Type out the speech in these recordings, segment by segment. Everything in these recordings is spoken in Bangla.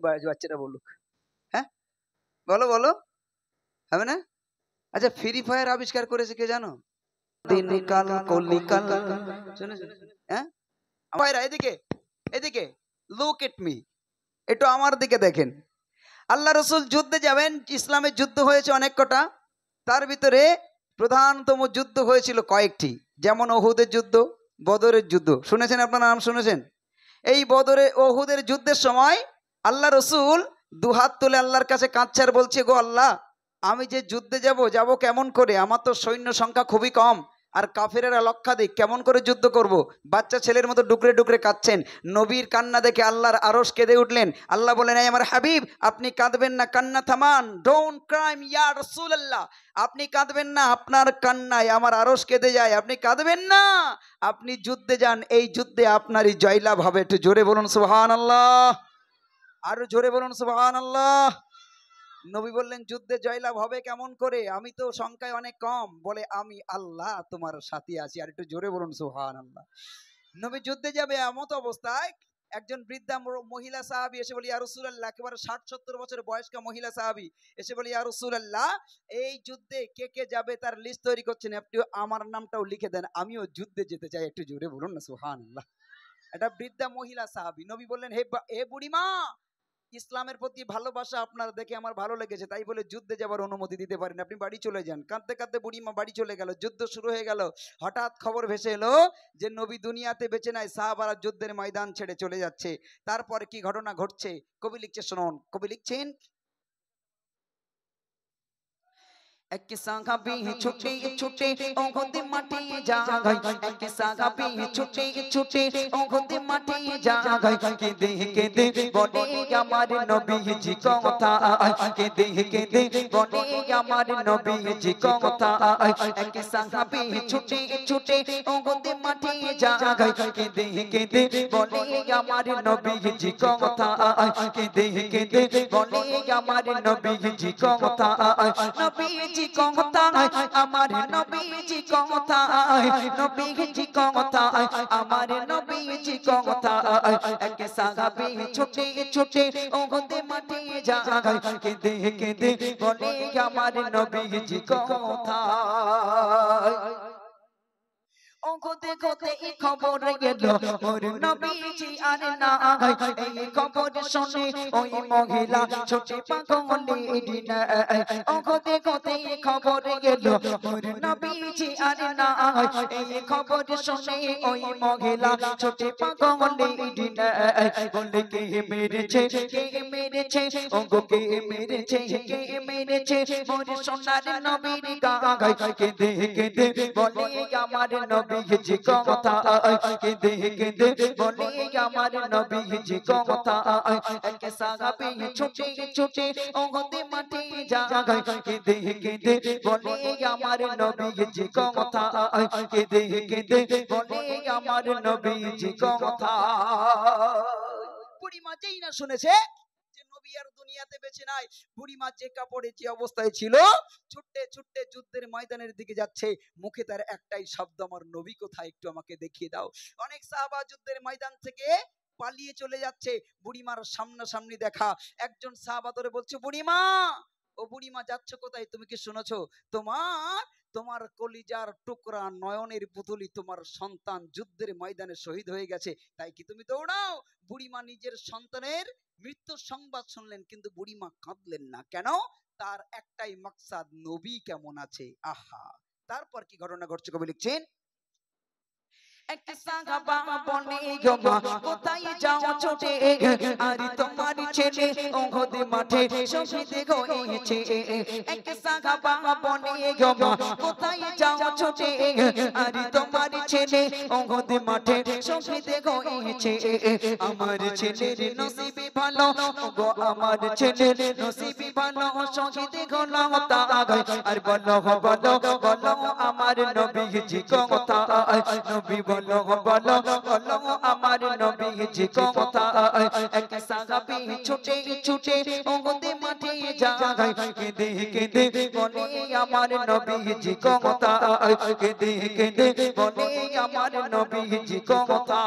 বাচ্চাটা বলুক। হ্যাঁ বলো বলো, হবে না? আচ্ছা ফ্রি ফায়ার আবিষ্কার করেছে কে জানো? দিন কাল কলিকাল, শুনেছেন? হ্যাঁ ভাইরা এদিকে এদিকে, লুক এট মি, একটু আমার দিকে দেখেন। আল্লাহ রসুল যুদ্ধে যাবেন, ইসলামের যুদ্ধ হয়েছে অনেক কটা, তার ভিতরে প্রধানতম যুদ্ধ হয়েছিল কয়েকটি, যেমন ওহুদের যুদ্ধ, বদরের যুদ্ধ, শুনেছেন আপনার নাম শুনেছেন? এই বদরে ওহুদের যুদ্ধের সময় আল্লাহ রসুল দুহাত তুলে আল্লাহর কাছে কাঁদছে আর বলছে, গো আল্লাহ, আমি যে যুদ্ধে যাব কেমন করে? আমার তো সৈন্য সংখ্যা খুবই কম, আর কাফেরেরা লক্ষাধিক, কেমন করে যুদ্ধ করব? বাচ্চা ছেলের মতো ডুকরে ডুকরে কাঁদছেন। নবীর কান্না দেখে আল্লাহর আরশ কেঁদে উঠলেন। আল্লাহ বলেন, এই আমার হাবিব, আপনি কাঁদবেন না, কান্না থামান, ডোন্ট ক্রাইম ইয়া রাসূলুল্লাহ, আপনি কাঁদবেন না, আপনার কান্নায় আমার আরশ কেঁদে যায়, আপনি কাঁদবেন না, আপনি যুদ্ধে যান, এই যুদ্ধে আপনারই জয়লাভ হবে। একটু জোরে বলুন সুবহানাল্লাহ, আরো জোরে বলুন সুবহানাল্লাহ। নবী বললেন, যুদ্ধে জয়লাভ হবে কেমন করে? আমি তো সংখ্যায় অনেক কম। বলে, আমি আল্লাহ তোমার সাথে আছি। আর একটু জোরে বলুন সুবহানাল্লাহ। নবী যুদ্ধে যাবে, এমত অবস্থায় একজন বৃদ্ধা মহিলা সাহাবী এসে বলি, ইয়া রাসূলুল্লাহ, একেবারে 60-70 বছর বয়স্ক মহিলা সাহাবী এসে বলি, ইয়া রাসূলুল্লাহ, এই যুদ্ধে কে কে যাবে তার লিস্ট তৈরি করছেন, আপনি আমার নামটাও লিখে দেন, আমিও যুদ্ধে যেতে চাই। একটু জোরে বলুন না সুবহানাল্লাহ। এটা বৃদ্ধা মহিলা সাহাবী। নবী বললেন, হে বুড়িমা, ইসলামের প্রতি ভালোবাসা আপনার দেখে আমার ভালো লেগেছে, তাই বলে যুদ্ধে যাবার অনুমতি দিতে পারেন, আপনি বাড়ি চলে যান। কাঁদতে কাঁদতে বুড়িমা বাড়ি চলে গেল। যুদ্ধ শুরু হয়ে গেল। হঠাৎ খবর ভেসে এলো যে নবী দুনিয়াতে বেঁচে নাই, সাহাবারা যুদ্ধের ময়দান ছেড়ে চলে যাচ্ছে। তারপরে কি ঘটনা ঘটছে কবি লিখছে, শুনুন। কবি লিখছেন, এক সাহাবী ছুটে ছুটে ওহদ মাঠে যায়, এক সাহাবী ছুটে ছুটে ওহদ মাঠে যায়, কেঁদে কেঁদে বলে আমার নবীজি কথা, কেঁদে কেঁদে বলে আমার নবীজি কথা। এক সাহাবী ছুটে ছুটে ওহদ মাঠে যায়, কেঁদে কেঁদে বলে আমার নবীজি কথা, কেঁদে কেঁদে বলে আমার নবীজি কথা। নবীজি কথা, আমার নবীজি কথা, নবীজি কথা, আমার নবীজি কথা। এক সাহাবী ছুটে ছুটে ওহদ মাঠে যায়, কেঁদে কেঁদে বলে আমার নবীজি কথা। ওহদে কোতে এই খবর এলো, ওর নবীজি আর নাই। এই খবর শুনে ওই মহিলা ছুটে পাগলের ন্যায়। ওহদে কোতে এই খবর এলো, ওর নবীজি আর নাই। এই খবর শুনে ওই মহিলা ছুটে পাগলের ন্যায়। বলে, কে মেরেছে, কে মেরেছে, ওগো কে মেরেছে, কে মেরেছে মোর সোনার নবীর গায়। কেঁদে কেঁদে বলে আমার নবীজি কথা, কেঁদে কেঁদে বলে আমার নবীজি কথা। এক সাহাবী ছুটে ছুটে ওহদ মাঠে যায়, কেঁদে কেঁদে বলে আমার নবীজি কথা, কেঁদে কেঁদে বলে আমার নবীজি কথা। বুড়িমা যেই না শুনেছে যে নবী আর দুনিয়াতে বেঁচে নাই, বুড়িমা যে কাপড়ে যে অবস্থায় ছিল, ছুটতে ছুটতে যুদ্ধের ময়দানের দিকে যাচ্ছে, মুখে তার একটাই শব্দ, আমার নবী কোথায়, একটু আমাকে দেখিয়ে দাও। অনেক সাহাবা যুদ্ধের ময়দান থেকে পালিয়ে চলে যাচ্ছে, বুড়িমার সামনাসামনি দেখা। একজন সাহাবা ধরে বলছে, বুড়িমা, ও বুড়িমা যাচ্ছ কোথায়? তুমি কি শুনেছো তোমার তোমার কলিজার টুকরা নয়নের পুতুলি, তোমার সন্তান যুদ্ধের ময়দানে শহীদ হয়ে গেছে, তাই কি তুমি দৌড়াও? বুড়িমা নিজের সন্তানের মৃত্যুর সংবাদ শুনলেন, কিন্তু বুড়িমা কাঁদলেন না। কেন? তার একটাই মাকসাদ, নবী কেমন আছে। আহা, তারপর কি ঘটনা ঘটছে কবি লিখছেন, এক সাহাবা বনে গো কোথায় যাও ছোটে, আর তোমার ছেলে ওহদ মাঠে শহীদ হয়েছে। এক সাহাবা বনে গো কোথায় যাও ছোটে, আর তোমার ছেলে ওহদ মাঠে শহীদ হয়েছে। আমার ছেলের নসিব ভালো গো, আমার ছেলের নসিব ভালো, শহীদ হলো তাই। আর বলো বলো বলো আমার নবীজি কথা, নবী বলো বলো বলো আমার নবীজি কথা। এক সাহাবী ছুটে ছুটে ওহদ মাঠে যায়, কেঁদে কেঁদে বলে আমার নবীজি কথা, কেঁদে কেঁদে বলে আমার নবীজি কথা।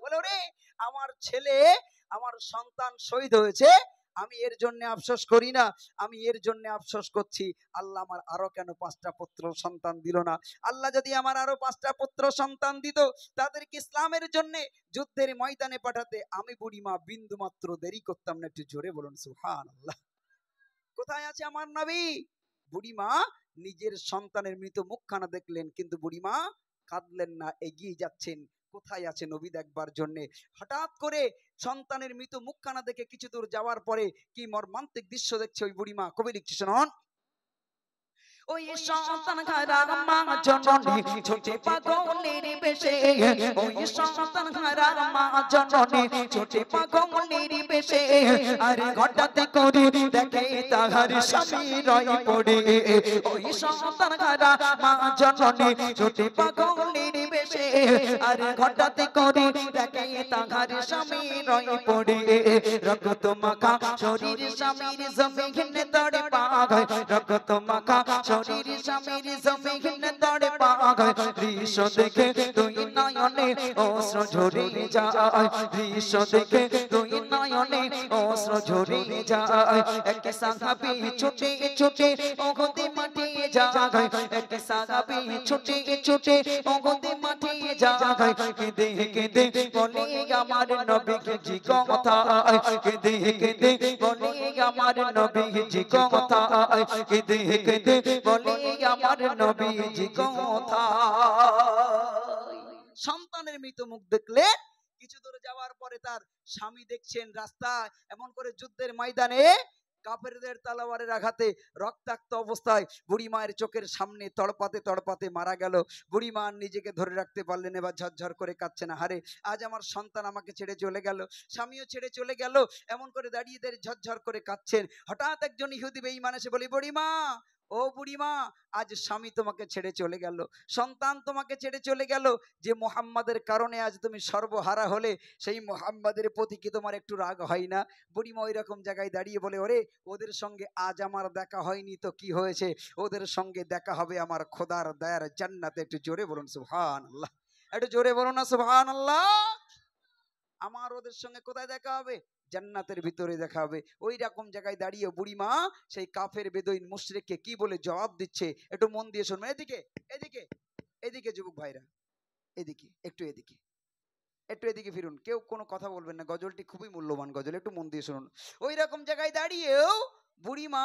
বলো রে, আমার ছেলে আমার সন্তান শহীদ হয়েছে, আমি এর জন্য আফসোস করি না, আমি এর জন্য আফসোস করছি আল্লাহ আমার আরো কেন 5টা পুত্র সন্তান দিল না। আল্লাহ যদি আমার আরো 5টা পুত্র সন্তান দিত, তাদেরকে ইসলামের জন্য যুদ্ধের ময়দানে পাঠাতে আমি বুড়িমা বিন্দু মাত্র দেরি করতাম না। একটু জোরে বলুন সুবহানাল্লাহ। কোথায় আছে আমার নবী? বুড়িমা নিজের সন্তানের মৃত মুখখানা দেখলেন, কিন্তু বুড়িমা কাঁদলেন না, এগিয়ে যাচ্ছেন। কোথায় আছে নবী দেখবার জন্য। হঠাৎ করে সন্তানের মৃত মুখখানা দেখে কিছু দূর যাওয়ার পরে কি মর্মান্তিক দৃশ্য দেখছে ওই বুড়িমা। কবি লিখছে শুনুন। ওই সন্তান হারা মা জননী ছোটে পাগলের বেশে, ওই সন্তান হারা মা জননী ছোটে পাগলের বেশে, আরে হঠাৎ করে দেখে তাহার স্বামী রয় পড়ে। ওই সন্তান হারা মা জননী ছোটে পাগলের বেশে, আরে হঠাৎ করে দেখে তাহার স্বামী রয় পড়ে। রক্ত মাখা শরীর স্বামীর জমিনে দড়ে পাগায়, রক্ত মাখা শরীর স্বামীর জমিনে দড়ে পাগায়। দৃশ্য দেখে দুই নয়নে অশ্র ঝরে যায়, দৃশ্য দেখে দুই নয়নে অশ্র ঝরে যায়। এক সাহাবী ছুটে ছুটে ওগতে মাঠে যায়, এক সাহাবী ছুটে ছুটে ওগতে মাঠে যায়। কেঁদে কেঁদে বলে আমার নবীজি কথা, কেঁদে কেঁদে বলে আমার নবীজি কথা, কেঁদে কেঁদে বলে আমার নবীজি কথা। সন্তানের মৃত মুখ দেখলে কিছু দূর যাওয়ার পরে তার স্বামী দেখছেন রাস্তায় এমন করে যুদ্ধের ময়দানে কাফেরদের তলোয়ারের আঘাতে রক্তাক্ত অবস্থায় বুড়ি মায়ের চোখের সামনে তড়পাতে তড়পাতে মারা গেল। বুড়ি মা নিজেকে ধরে রাখতে পারলেন, এবার ঝরঝর করে কাঁদছেন। হারে আজ আমার সন্তান আমাকে ছেড়ে চলে গেল, স্বামীও ছেড়ে চলে গেল, এমন করে দাঁড়িয়ে দাঁড়িয়ে ঝরঝর করে কাঁদছেন। হঠাৎ একজন ইহুদি বেঈমান এসে বলে, বুড়ি মা, ও বুড়িমা, আজ স্বামী তোমাকে ছেড়ে চলে গেল, সন্তান তোমাকে ছেড়ে চলে গেল, যে মুহাম্মাদের কারণে আজ তুমি সর্বহারা হলে, সেই মুহাম্মাদের প্রতি কি তোমার একটু রাগ হয় না? বুড়িমা ওই রকম জায়গায় দাঁড়িয়ে বলে, ওরে ওদের সঙ্গে আজ আমার দেখা হয়নি তো কি হয়েছে, ওদের সঙ্গে দেখা হবে আমার খোদার দয়ার জান্নাতে। একটু জোরে বলুন সুবহানাল্লাহ, একটু জোরে বলুন না সুবহানাল্লাহ। আমার ওদের সঙ্গে কোথায় দেখা হবে? জান্নাতের ভিতরে দেখা হবে। ওই রকম জায়গায় দাঁড়িয়ে বুড়িমা সেই কাফের বেদুইন মুশরিককে কি বলে জবাব দিচ্ছে, একটু মন দিয়ে শুনবেন। এদিকে এদিকে এদিকে যুবক ভাইরা, এদিকে একটু এদিকে, একটু এদিকে ফিরুন, কেউ কোনো কথা বলবেন না, গজলটি খুবই মূল্যবান গজল, একটু মন দিয়ে শুনুন। ওই রকম জায়গায় দাঁড়িয়েও বুড়িমা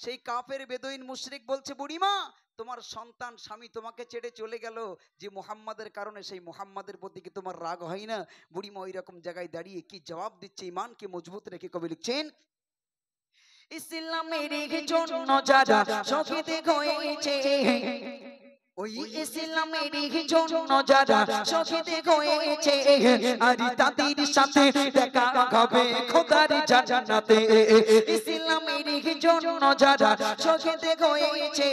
সেই কাফের বেদুইন মুশরিক বলছে, বুড়িমা তোমার সন্তান স্বামী তোমাকে ছেড়ে চলে গেল যে মুহাম্মাদের কারণে, সেই মুহাম্মাদের প্রতি কি তোমার রাগ হয় না? বুড়িমা ওই রকম জায়গায় দাঁড়িয়ে কি জবাব দিচ্ছে, ইমানকে মজবুত রেখে কবি লিখছেন, ইসলামের জন্য যারা শহীদ হয়েছে, ওই ইসলামের জন্য যারা শহীদ হয়েছে, আর তাদের সাথে দেখা হবে খোদার জান্নাতে। ইসলামের জন্য যারা শহীদ হয়েছে,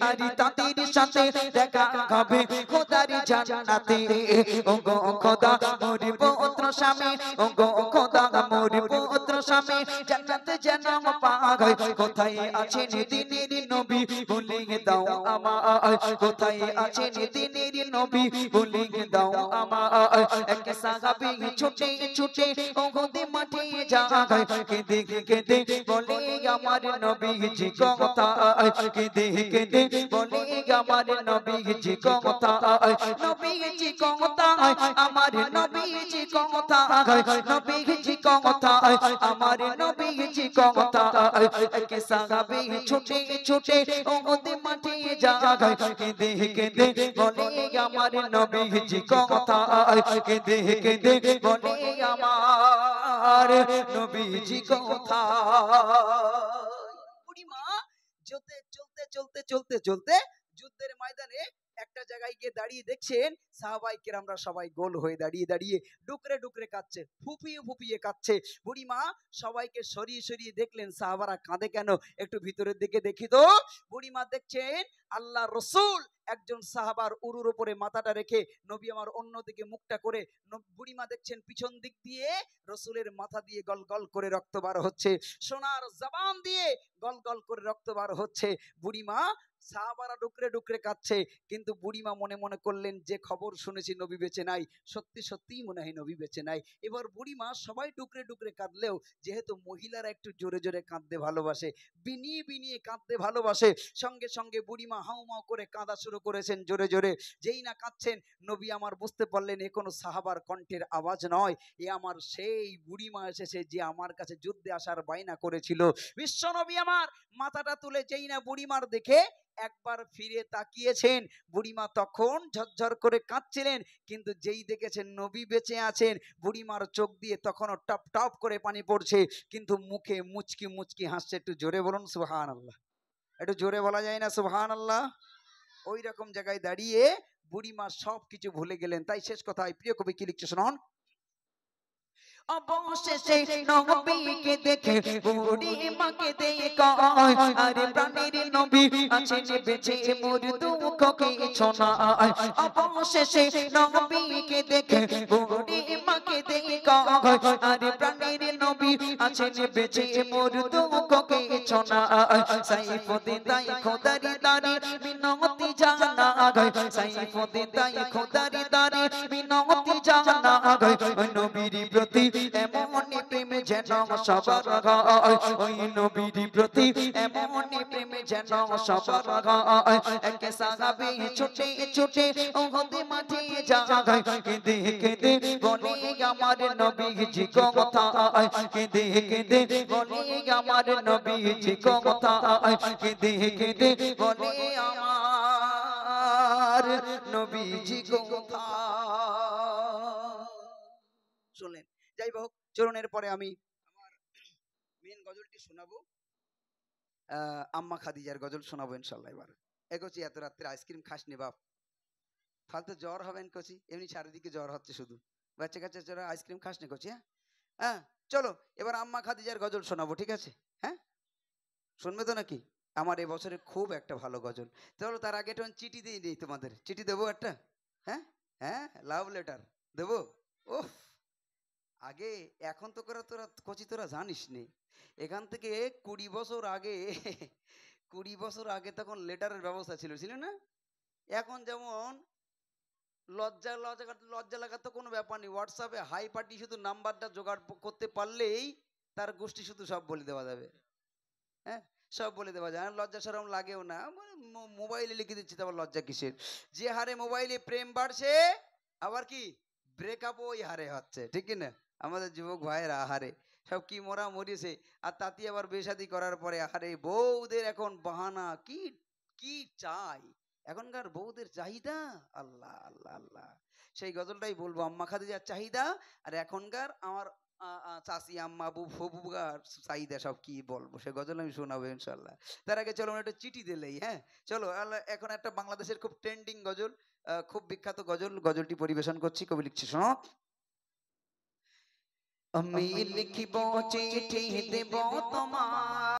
আর তাদের সাথে দেখা হবে খোদার জান্নাতে। ও গো খোদা মোর পুত্র স্বামী, ও গো খোদা মোর পুত্র স্বামী জান্নাতে যেন পায়। কোথায় আছেন দিনের নবী বলে দাও আমায়, কোথায় আছেন দিনের নবী বলে দাও আমায়। এক সাহাবী ছুটে ছুটে ওহদে মাঠে যায়, কেঁদে কেঁদে বলে আমার নবীজি কথা, কেঁদে কেঁদে বলে আমার নবীজি কথা, নবীজি কথা, আমার নবীজি কথা, নবীজি কথা, আমার নবীজি কথা। এক সাহাবী ছুটে ছুটে ওহদে মাঠে যায়, কেঁদে কেঁদে বলে আমার নবীজি কথা, কেঁদে কেঁদে বলে আমার নবীজি কথা। বুড়িমা চলতে চলতে চলতে চলতে চলতে যুদ্ধের ময়দানে একটা জায়গায় গিয়ে দাঁড়িয়ে দেখছেন সাহাবাই কেরামরা সবাই গোল হয়ে দাঁড়িয়ে দাঁড়িয়ে ডুকরে ডুকরে কাঁদছে, ফুপিয়ে ফুপিয়ে কাঁদছে। বুড়িমা সবাইকে সরিয়ে সরিয়ে দেখলেন সাহাবারা কাঁদে কেন, একটু ভিতরের দিকে দেখি তো। বুড়িমা দেখছেন আল্লাহ রসুল একজন সাহাবার উরুর উপরে মাথাটা রেখে নবী আমার অন্যদিকে মুখটা করে বুড়িমা দেখছেন পিছন দিক দিয়ে রসুলের মাথা দিয়ে গল গল করে রক্ত বার হচ্ছে, সোনার জবান দিয়ে গল গল করে রক্ত বার হচ্ছে। বুড়িমা, সাহাবারা ডুকরে ডুকরে কাঁদছে, কিন্তু বুড়িমা মনে মনে করলেন যে খবর শুনেছি নবী বেঁচে নাই, সত্যি সত্যিই মনে হয় নবী বেঁচে নাই। এবার বুড়িমা সবাই ডুকরে ডুকরে কাঁদলেও যেহেতু মহিলারা একটু জোরে জোরে কাঁদতে ভালোবাসে, বিনিয়ে বিনিয়ে কাঁদতে ভালোবাসে, সঙ্গে সঙ্গে বুড়িমা হাউমাউ করে কাঁদা শুরু করেছেন জোরে জোরে। যেই না কাঁদছেন নবী আমার বুঝতে পারলেন এ কোনো সাহাবার কণ্ঠের আওয়াজ নয়, এ আমার সেই বুড়িমা এসেছে যে আমার কাছে যুদ্ধে আসার বায়না করেছিল। বিশ্ব নবী আমার মাথাটা তুলে যেই না বুড়িমার দেখে একবার ফিরে তাকিয়েছেন, বুড়িমা তখন ঝরঝর করে কাঁদছিলেন, কিন্তু যেই দেখেছেন নবী বেঁচে আছেন, বুড়িমার চোখ দিয়ে তখনও টপ টপ করে পানি পড়ছে, কিন্তু মুখে মুচকি মুচকি হাসছে। একটু জোরে বলুন সুবহানাল্লাহ, একটু জোরে বলা যায় না সুবহানাল্লাহ? ওই রকম জায়গায় দাঁড়িয়ে বুড়িমা সব কিছু ভুলে গেলেন। তাই শেষ কথায় প্রিয় কবি কি লিখছে শুনুন। অবশেষে নবীকে দেখে বুড়িমাকে দেখো, আরে প্রাণের নবী আছেন বেঁচে মোর দুঃখ কিছু নাই। অবশেষে নবীকে দেখে বুড়িমাকে দেখো, আরে প্রাণের নবী আছেন বেঁচে মোর দুঃখ কিছু নাই। সাইফুদ্দিন তাই খোদারি দারি মিনতি জানা গায়, সাইফুদ্দিন তাই খোদারি দারি মিনতি জানা গায়, নবীর প্রতি এমনই প্রেম যেন সবার গায়, ওই নবীর প্রতি এমনই প্রেম যেন সবার গায়। এক সাহাবী ছুটে ছুটে ওহদে মাঠে যায়, কেঁদে কেঁদে বলে আমার নবীজি কথা, কেঁদে কেঁদে বলে আমার নবীজি কথা, কেঁদে কেঁদে বলে আমার নবীজি কথা। শুনলেন? যাই হোক, চলুন এরপরে আমি আমার মেন গজলটি শোনাবো, আম্মা খাদিজার গজল শোনাবো ইনশাল্লাহ। এবার এগোছি, এত রাত্রে আইসক্রিম খাসনি বাপ, ফালতু জ্বর হবেন কচি, এমনি চারিদিকে জ্বর হচ্ছে শুধু, বাচ্চা কাচ্চা জ্বর, আইসক্রিম খাসনি কচি। হ্যাঁ হ্যাঁ, চলো এবার আম্মা খাদিজার গজল শোনাবো, ঠিক আছে? হ্যাঁ, শুনবে তো নাকি? আমার এবছরে খুব একটা ভালো গজল। চলো তার আগে একটু চিঠি দিয়ে দিই, তোমাদের চিঠি দেবো একটা। হ্যাঁ হ্যাঁ, লাভ লেটার দেবো। ওহ, আগে, এখন তো করে তোরা কচি তোরা জানিস নি, এখান থেকে 20 বছর আগে 20 বছর আগে তখন লেটারের ব্যবস্থা ছিল, ছিল না? এখন যেমন লজ্জা লজ্জা লজ্জা লাগার তো কোনো ব্যাপার নেই, হোয়াটসঅ্যাপে হাই পার্টি শুধু নাম্বারটা জোগাড় করতে পারলেই তার গোষ্ঠী শুধু সব বলে দেওয়া যাবে। হ্যাঁ, সব বলে দেওয়া যায়, লজ্জা শরম লাগেও না, মোবাইলে লিখে দিচ্ছি, তারপর লজ্জা কিসের? যে হারে মোবাইলে প্রেম বাড়ছে, আবার কি ব্রেকআপ ওই হারে হচ্ছে, ঠিক না? আমাদের যুবক ভাইয়েরা আহারে সব কি মরা মরিয়েছে, আর তাতে আবার বেশাদি করার পরে আহারে বউদের এখন বাহানা, কি কি চাই এখনকার বউদের চাহিদা, আল্লাহ আল্লাহ আল্লাহ। সেই গজলটাই বলবো, আম্মা খাদিজার চাহিদা আর এখনকার আমার চাচি আম্মা ফুবুগার চাহিদা, সব কি বলবো, সে গজল আমি শোনাবো ইনশাল্লাহ। তার আগে চলো একটা চিঠি দিলেই। হ্যাঁ চলো, এখন একটা বাংলাদেশের খুব ট্রেন্ডিং গজল, খুব বিখ্যাত গজল, গজলটি পরিবেশন করছি, কবি লিখছি শোনো। আমি লিখিব চিঠি দেব তোমার